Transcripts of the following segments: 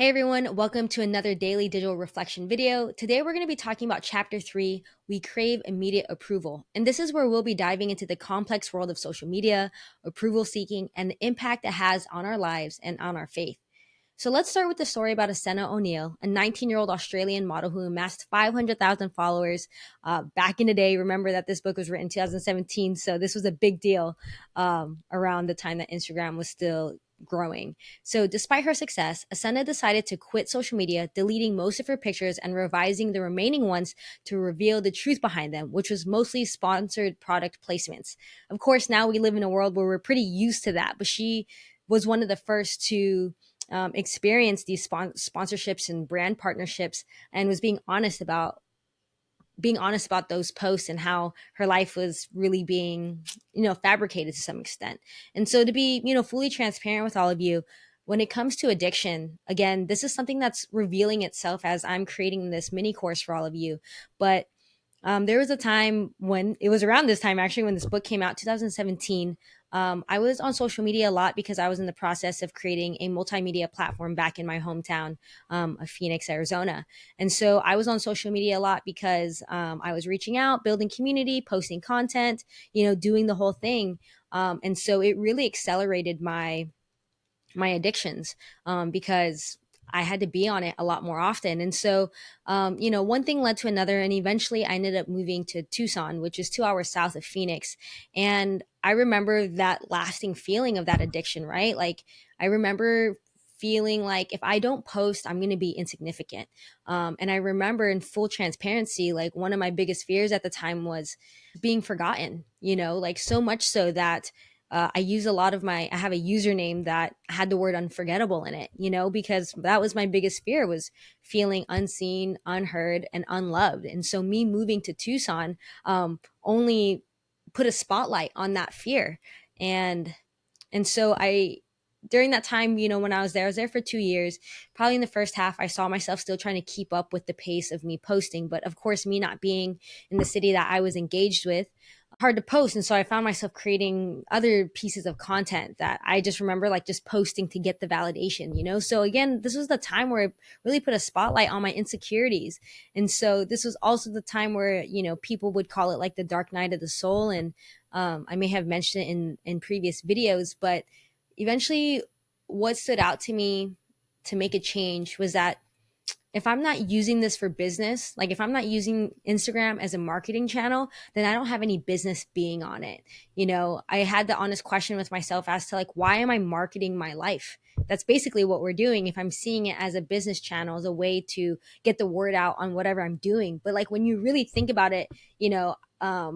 Hey everyone, welcome to another daily digital reflection video. Today we're going to be talking about Chapter 3, We Crave Immediate Approval. And this is where we'll be diving into the complex world of social media, approval seeking, and the impact it has on our lives and on our faith. So let's start with the story about Asenna O'Neill, a 19-year-old Australian model who amassed 500,000 followers back in the day. Remember that this book was written in 2017, so this was a big deal around the time that Instagram was still growing. So despite her success, Asenna decided to quit social media, deleting most of her pictures and revising the remaining ones to reveal the truth behind them, which was mostly sponsored product placements. Of course, now we live in a world where we're pretty used to that, but she was one of the first to experience these sponsorships and brand partnerships, and was being honest about those posts and how her life was really being fabricated to some extent. And so to be fully transparent with all of you, when it comes to addiction, again, this is something that's revealing itself as I'm creating this mini course for all of you. But there was a time when it was around this time actually when this book came out, 2017. I was on social media a lot because I was in the process of creating a multimedia platform back in my hometown of Phoenix, Arizona. And so I was on social media a lot because I was reaching out, building community, posting content, doing the whole thing. And so it really accelerated my addictions because I had to be on it a lot more often. And so, one thing led to another. And eventually I ended up moving to Tucson, which is 2 hours south of Phoenix. And I remember that lasting feeling of that addiction, right? Like, I remember feeling like if I don't post, I'm going to be insignificant. And I remember, in full transparency, like one of my biggest fears at the time was being forgotten, like so much so that I have a username that had the word unforgettable in it, because that was my biggest fear, was feeling unseen, unheard, and unloved. And so me moving to Tucson only put a spotlight on that fear. And so during that time, when I was there for 2 years. Probably in the first half, I saw myself still trying to keep up with the pace of me posting. But of course, me not being in the city that I was engaged with, hard to post. And so I found myself creating other pieces of content that I just remember like just posting to get the validation, So again, this was the time where it really put a spotlight on my insecurities. And so this was also the time where, people would call it like the dark night of the soul. And I may have mentioned it in previous videos, but eventually what stood out to me to make a change was that if I'm not using this for business, like if I'm not using Instagram as a marketing channel, then I don't have any business being on it. I had the honest question with myself as to like, why am I marketing my life? That's basically what we're doing. If I'm seeing it as a business channel, as a way to get the word out on whatever I'm doing. But like when you really think about it,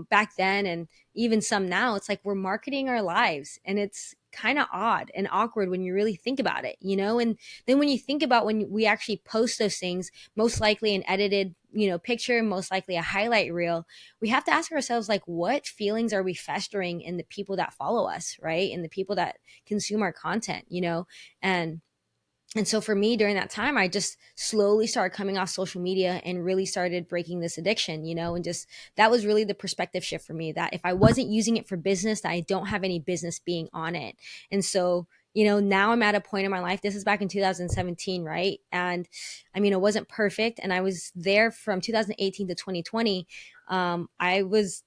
back then and even some now, it's like we're marketing our lives, and it's kind of odd and awkward when you really think about it, And then when you think about when we actually post those things, most likely an edited, picture, most likely a highlight reel, we have to ask ourselves, like, what feelings are we festering in the people that follow us, right? And the people that consume our content, And and so for me during that time, I just slowly started coming off social media and really started breaking this addiction, and just that was really the perspective shift for me, that if I wasn't using it for business, that I don't have any business being on it. And so, now I'm at a point in my life, this is back in 2017, right? And I mean, it wasn't perfect. And I was there from 2018 to 2020. I was,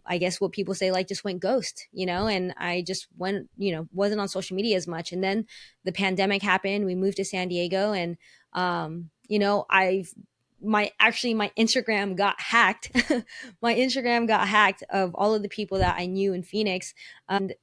I guess what people say, like, just went ghost, and I just went, wasn't on social media as much. And then the pandemic happened. We moved to San Diego, and I've my Instagram got hacked. My Instagram got hacked of all of the people that I knew in Phoenix. And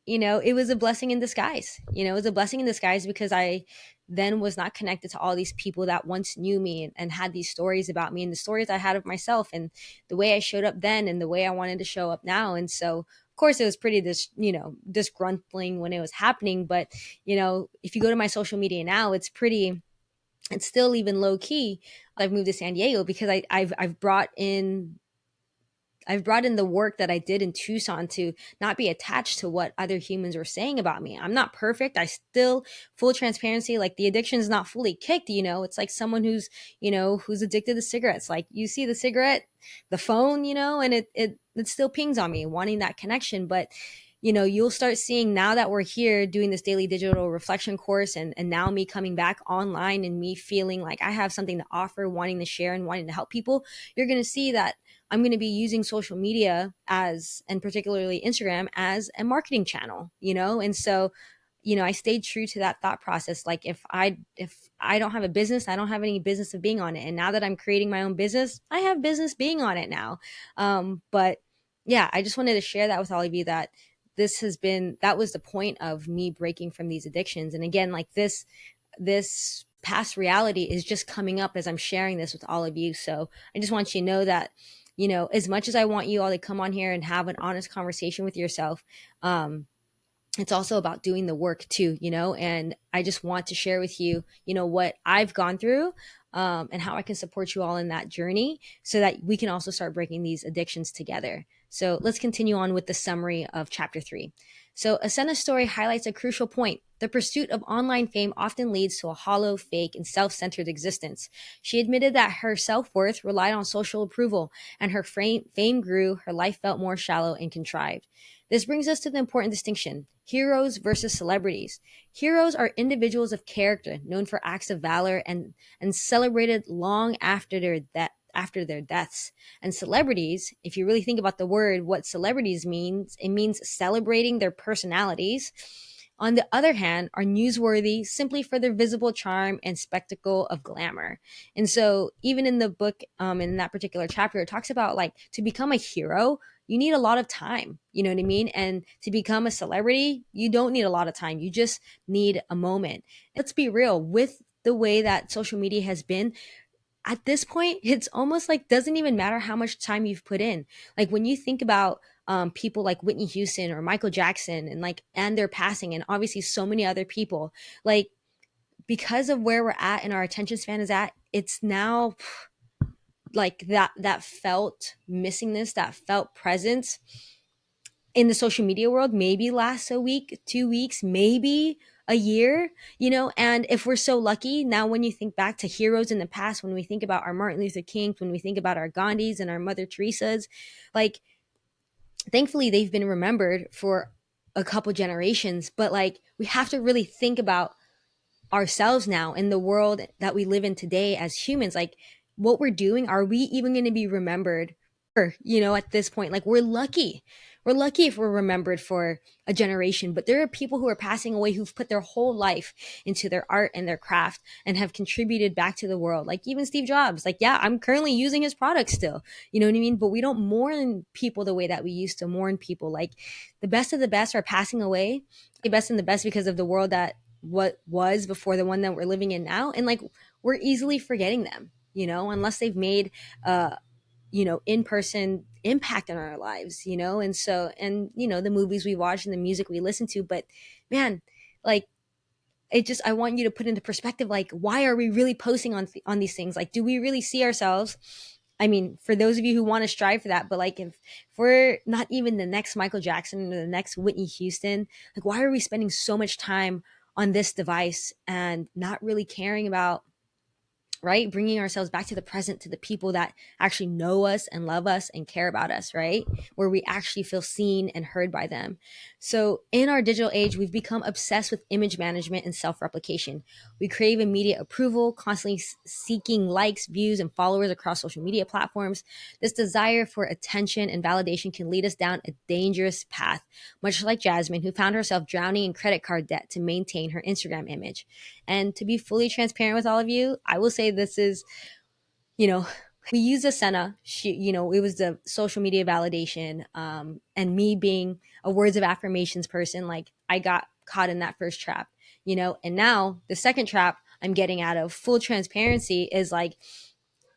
it was a blessing in disguise. It was a blessing in disguise because I then was not connected to all these people that once knew me and had these stories about me, and the stories I had of myself, and the way I showed up then and the way I wanted to show up now. And so, of course, it was pretty disgruntling when it was happening. But, if you go to my social media now, it's still even low key. I've moved to San Diego because I've brought in the work that I did in Tucson to not be attached to what other humans were saying about me. I'm not perfect. I still, full transparency, like, the addiction is not fully kicked. It's like someone who's addicted to cigarettes. Like, you see the cigarette, the phone, and it still pings on me, wanting that connection. But you'll start seeing, now that we're here doing this daily digital reflection course, and now me coming back online and me feeling like I have something to offer, wanting to share and wanting to help people, you're going to see that I'm going to be using social media as, and particularly Instagram, as a marketing channel, and so I stayed true to that thought process. Like, if I don't have a business, I don't have any business of being on it. And now that I'm creating my own business, I have business being on it now. But yeah, I just wanted to share that with all of you, that that was the point of me breaking from these addictions. And again, like, this past reality is just coming up as I'm sharing this with all of you. So I just want you to know that, as much as I want you all to come on here and have an honest conversation with yourself, it's also about doing the work too, and I just want to share with you, what I've gone through, and how I can support you all in that journey, so that we can also start breaking these addictions together. So let's continue on with the summary of chapter 3. So Asena's story highlights a crucial point. The pursuit of online fame often leads to a hollow, fake, and self-centered existence. She admitted that her self-worth relied on social approval, and her fame grew, her life felt more shallow and contrived. This brings us to the important distinction: heroes versus celebrities. Heroes are individuals of character, known for acts of valor, and celebrated long after their deaths. And celebrities, if you really think about the word, what celebrities means, it means celebrating their personalities. On the other hand, are newsworthy simply for their visible charm and spectacle of glamour. And so, even in the book, in that particular chapter, it talks about, like, to become a hero, you need a lot of time. You know what I mean? And to become a celebrity, you don't need a lot of time. You just need a moment. Let's be real, with the way that social media has been, at this point, it's almost like doesn't even matter how much time you've put in. Like, when you think about people like Whitney Houston or Michael Jackson, and their passing, and obviously so many other people, like, because of where we're at and our attention span is at, it's now like that felt missingness, that felt presence in the social media world maybe lasts a week, 2 weeks, maybe a year, and if we're so lucky, now when you think back to heroes in the past, when we think about our Martin Luther Kings, when we think about our Gandhis and our Mother Teresas, like, thankfully they've been remembered for a couple generations, but like, we have to really think about ourselves now in the world that we live in today as humans. Like, what we're doing, are we even going to be remembered, at this point? Like, we're lucky if we're remembered for a generation, but there are people who are passing away who've put their whole life into their art and their craft and have contributed back to the world. Like, even Steve Jobs, like, yeah, I'm currently using his products still, you know what I mean? But we don't mourn people the way that we used to mourn people. Like, the best of the best are passing away, the best and the best, because of the world that what was before the one that we're living in now. And like, we're easily forgetting them, unless they've made in-person impact in our lives, and so, and the movies we watch and the music we listen to. But man, like, I want you to put into perspective, like, why are we really posting on these things? Like, do we really see ourselves? I mean, for those of you who want to strive for that, but like, if we're not even the next Michael Jackson or the next Whitney Houston, like, why are we spending so much time on this device and not really caring about, right, bringing ourselves back to the present, to the people that actually know us and love us and care about us, right, where we actually feel seen and heard by them. So in our digital age, we've become obsessed with image management and self-replication. We crave immediate approval, constantly seeking likes, views, and followers across social media platforms. This desire for attention and validation can lead us down a dangerous path, much like Jasmine, who found herself drowning in credit card debt to maintain her Instagram image. And to be fully transparent with all of you, I will say this is, you know, we use Asena. It was the social media validation. And me being a words of affirmations person, like, I got caught in that first trap, and now the second trap I'm getting out of full transparency is like,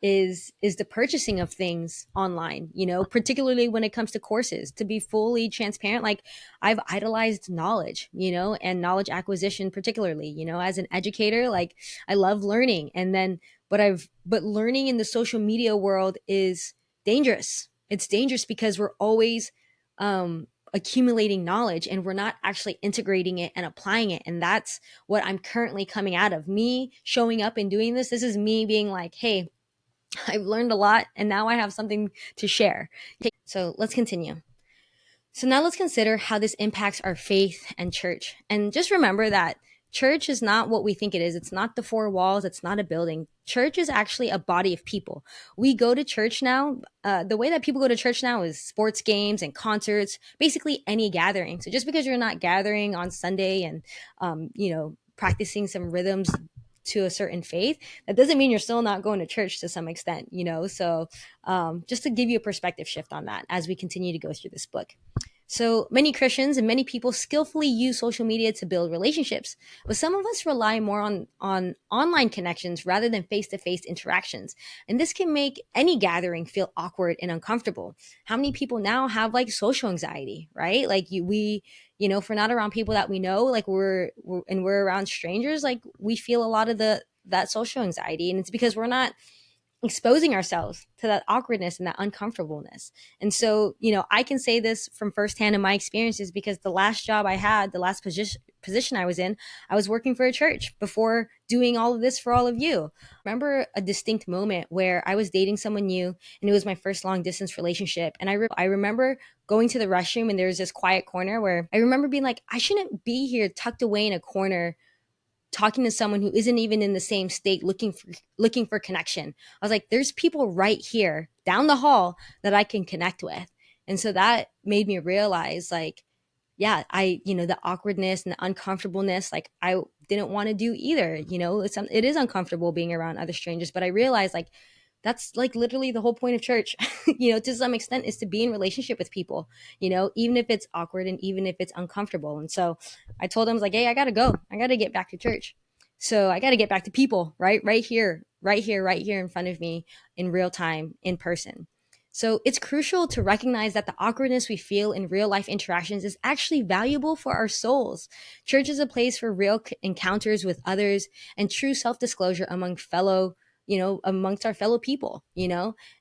is the purchasing of things online, particularly when it comes to courses. To be fully transparent, like, I've idolized knowledge, and knowledge acquisition, particularly, as an educator. Like, I love learning, and then but learning in the social media world is dangerous. It's dangerous because we're always accumulating knowledge, and we're not actually integrating it and applying it. And that's what I'm currently coming out of. Me showing up and doing this is me being like, hey, I've learned a lot, and now I have something to share. So let's continue. So now let's consider how this impacts our faith and church. And just remember that church is not what we think it is. It's not the four walls, it's not a building. Church is actually a body of people. We go to church now. The way that people go to church now is sports games and concerts, basically any gathering. So just because you're not gathering on Sunday and, practicing some rhythms to a certain faith, that doesn't mean you're still not going to church to some extent. So just to give you a perspective shift on that as we continue to go through this book. So many Christians and many people skillfully use social media to build relationships, but some of us rely more on online connections rather than face-to-face interactions. And this can make any gathering feel awkward and uncomfortable. How many people now have like social anxiety, right? Like if we're not around people that we know, like we're around strangers, like we feel a lot of that social anxiety, and it's because we're not exposing ourselves to that awkwardness and that uncomfortableness. And so, I can say this from firsthand in my experiences because the last job I had, the last position I was in, I was working for a church before doing all of this for all of you. Remember a distinct moment where I was dating someone new and it was my first long distance relationship. And I remember going to the restroom and there was this quiet corner where I remember being like, I shouldn't be here tucked away in a corner talking to someone who isn't even in the same state looking for connection. I was like, there's people right here down the hall that I can connect with. And so that made me realize like, yeah, the awkwardness and the uncomfortableness, like I didn't want to do either. It is uncomfortable being around other strangers, but I realized like that's like literally the whole point of church, to some extent, is to be in relationship with people, even if it's awkward and even if it's uncomfortable. And so I told him, I was like, hey, I gotta go. I gotta get back to church. So I gotta get back to people, right? Right here, right here, right here in front of me in real time, in person. So it's crucial to recognize that the awkwardness we feel in real life interactions is actually valuable for our souls. Church is a place for real encounters with others and true self disclosure amongst our fellow people,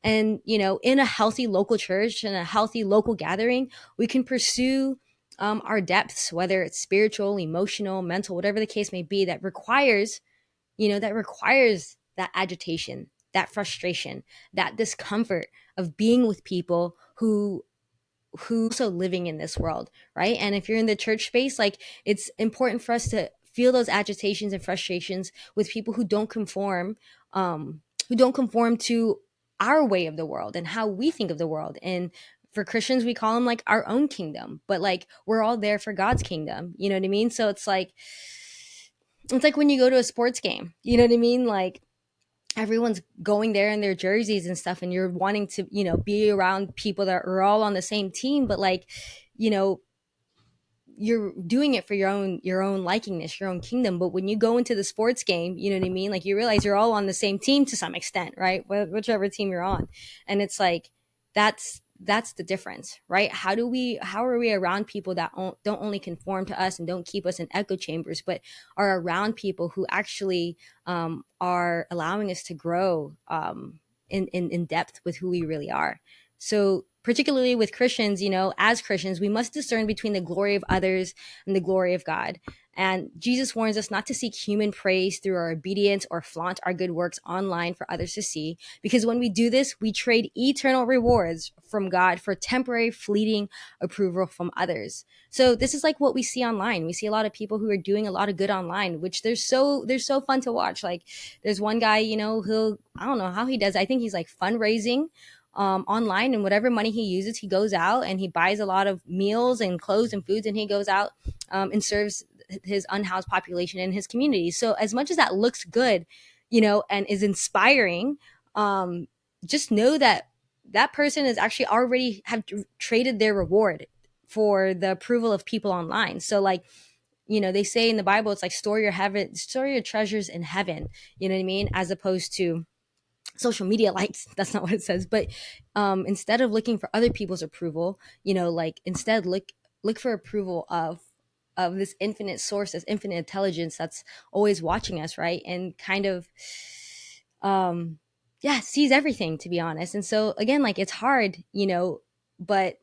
and, in a healthy local church and a healthy local gathering, we can pursue our depths, whether it's spiritual, emotional, mental, whatever the case may be, that requires that agitation, that frustration, that discomfort of being with people who also living in this world, right? And if you're in the church space, like it's important for us to feel those agitations and frustrations with people who don't conform to our way of the world and how we think of the world. And for Christians, we call them like our own kingdom, but like we're all there for God's kingdom. You know what I mean? So it's like when you go to a sports game, you know what I mean? Like everyone's going there in their jerseys and stuff, and you're wanting to be around people that are all on the same team, but like you know you're doing it for your own likingness, your own kingdom. But when you go into the sports game, you know what I mean, like you realize you're all on the same team to some extent, right? Whichever team you're on. And it's like that's the difference, right? How are we around people that don't only conform to us and don't keep us in echo chambers, but are around people who actually are allowing us to grow in depth with who we really are. So particularly with Christians, as Christians, we must discern between the glory of others and the glory of God. And Jesus warns us not to seek human praise through our obedience or flaunt our good works online for others to see, because when we do this, we trade eternal rewards from God for temporary, fleeting approval from others. So this is like what we see online. We see a lot of people who are doing a lot of good online, which they're so fun to watch. Like there's one guy, who I don't know how he does. I think he's like fundraising online, and whatever money he uses, he goes out and he buys a lot of meals and clothes and foods, and he goes out and serves his unhoused population in his community. So as much as that looks good, and is inspiring, just know that that person is actually already have traded their reward for the approval of people online. So like, they say in the Bible, it's like store your treasures in heaven, you know what I mean? As opposed to social media likes. That's not what it says. But instead of looking for other people's approval, like instead look for approval of this infinite source, this infinite intelligence that's always watching us, right? And kind of yeah, sees everything, to be honest. And so again, like it's hard, but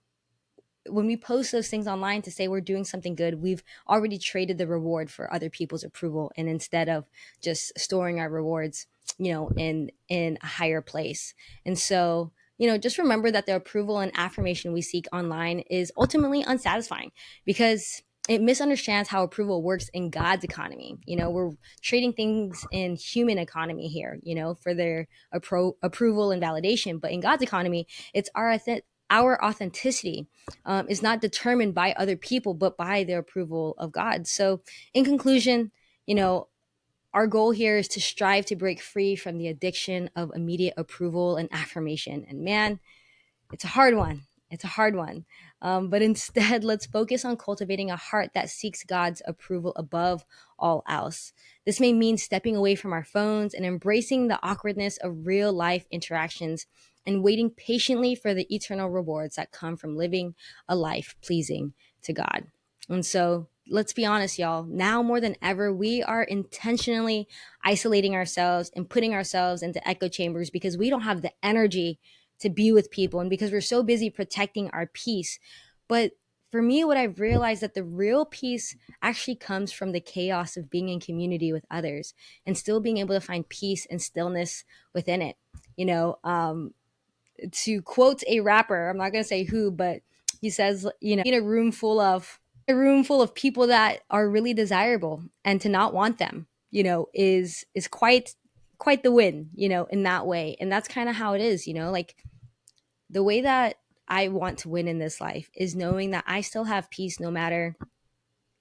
when we post those things online to say we're doing something good, we've already traded the reward for other people's approval. And instead of just storing our rewards, in a higher place. And so, just remember that the approval and affirmation we seek online is ultimately unsatisfying because it misunderstands how approval works in God's economy. We're trading things in human economy here, for their approval and validation. But in God's economy, it's our authenticity is not determined by other people, but by the approval of God. So, in conclusion, you know, our goal here is to strive to break free from the addiction of immediate approval and affirmation. And man, it's a hard one. It's a hard one. But instead, let's focus on cultivating a heart that seeks God's approval above all else. This may mean stepping away from our phones and embracing the awkwardness of real life interactions and waiting patiently for the eternal rewards that come from living a life pleasing to God. And so let's be honest, y'all. Now more than ever, we are intentionally isolating ourselves and putting ourselves into echo chambers because we don't have the energy to be with people and because we're so busy protecting our peace. But for me, what I've realized that the real peace actually comes from the chaos of being in community with others and still being able to find peace and stillness within it. To quote a rapper, I'm not going to say who, but he says, in a room full of people that are really desirable, and to not want them, is quite the win, in that way. And that's kind of how it is, like the way that I want to win in this life is knowing that I still have peace no matter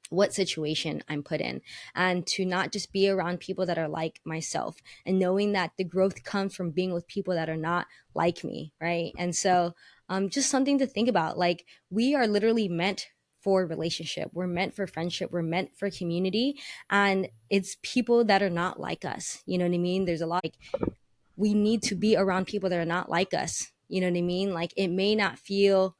what situation I'm put in, and to not just be around people that are like myself, and knowing that the growth comes from being with people that are not like me, right? And so, just something to think about. Like, we are literally meant for relationship, we're meant for friendship, we're meant for community, and it's people that are not like us. You know what I mean? There's a lot, like, we need to be around people that are not like us. You know what I mean? Like, it may not feel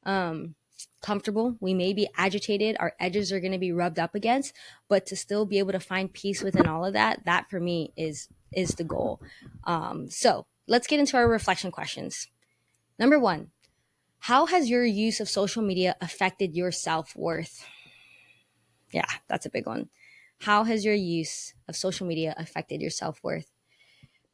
um comfortable, we may be agitated, our edges are going to be rubbed up against, but to still be able to find peace within all of that, that for me is the goal. So let's get into our reflection questions. Number one: how has your use of social media affected your self-worth? Yeah, that's a big one. How has your use of social media affected your self-worth?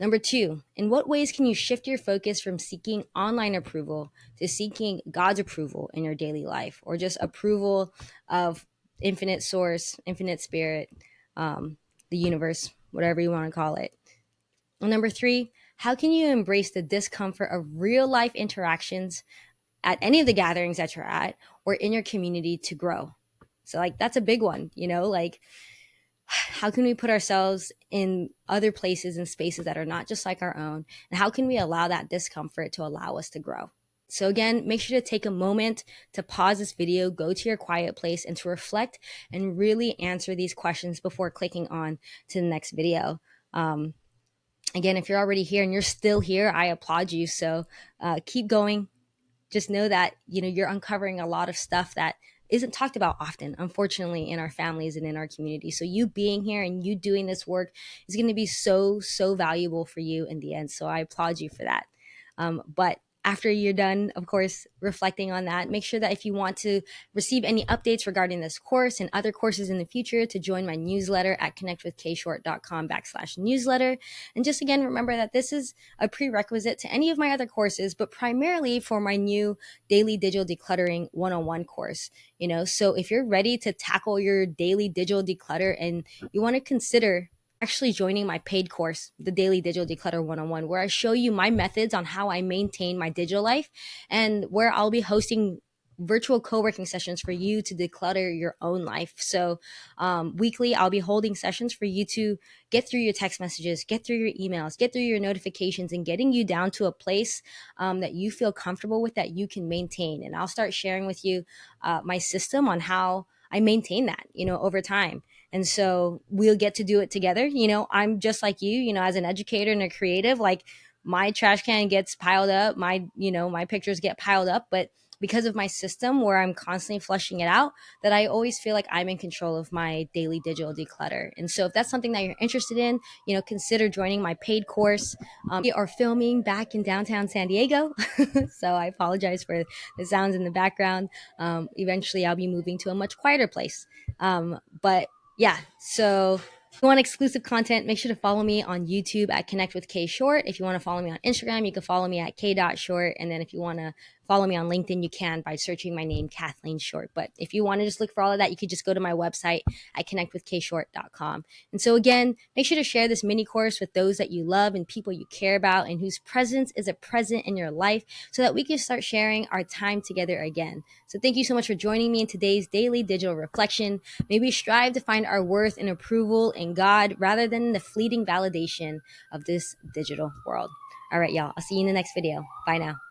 Number two: in what ways can you shift your focus from seeking online approval to seeking God's approval in your daily life, or just approval of infinite source, infinite spirit, the universe, whatever you want to call it? And number three: how can you embrace the discomfort of real life interactions at any of the gatherings that you're at or in your community to grow? So, like, that's a big one, like, how can we put ourselves in other places and spaces that are not just like our own? And how can we allow that discomfort to allow us to grow? So, again, make sure to take a moment to pause this video, go to your quiet place, and to reflect and really answer these questions before clicking on to the next video. Again, if you're already here and you're still here, I applaud you. So keep going. Just know that you're uncovering a lot of stuff that isn't talked about often, unfortunately, in our families and in our community. So you being here and you doing this work is going to be so valuable for you in the end. So I applaud you for that. But after you're done, of course, reflecting on that, make sure that if you want to receive any updates regarding this course and other courses in the future, to join my newsletter at connectwithkshort.com/newsletter. And just again, remember that this is a prerequisite to any of my other courses, but primarily for my new daily digital decluttering 101 course. So if you're ready to tackle your daily digital declutter and you want to consider actually joining my paid course, the Daily Digital Declutter 101, where I show you my methods on how I maintain my digital life, and where I'll be hosting virtual co-working sessions for you to declutter your own life. So weekly, I'll be holding sessions for you to get through your text messages, get through your emails, get through your notifications, and getting you down to a place that you feel comfortable with, that you can maintain. And I'll start sharing with you my system on how I maintain that, over time. And so we'll get to do it together. I'm just like you, as an educator and a creative, like, my trash can gets piled up, my pictures get piled up, but because of my system where I'm constantly flushing it out, that I always feel like I'm in control of my daily digital declutter. And so if that's something that you're interested in, consider joining my paid course. We are filming back in downtown San Diego. So I apologize for the sounds in the background. Eventually I'll be moving to a much quieter place. But yeah, so you want exclusive content, make sure to follow me on YouTube at Connect with K Short. If you want to follow me on Instagram, you can follow me at K.Short. And then if you want to follow me on LinkedIn, you can by searching my name, Kathleen Short. But if you want to just look for all of that, you could just go to my website at connectwithkshort.com. And so again, make sure to share this mini course with those that you love and people you care about and whose presence is a present in your life so that we can start sharing our time together again. So thank you so much for joining me in today's daily digital reflection. May we strive to find our worth and approval in God rather than the fleeting validation of this digital world. All right, y'all. I'll see you in the next video. Bye now.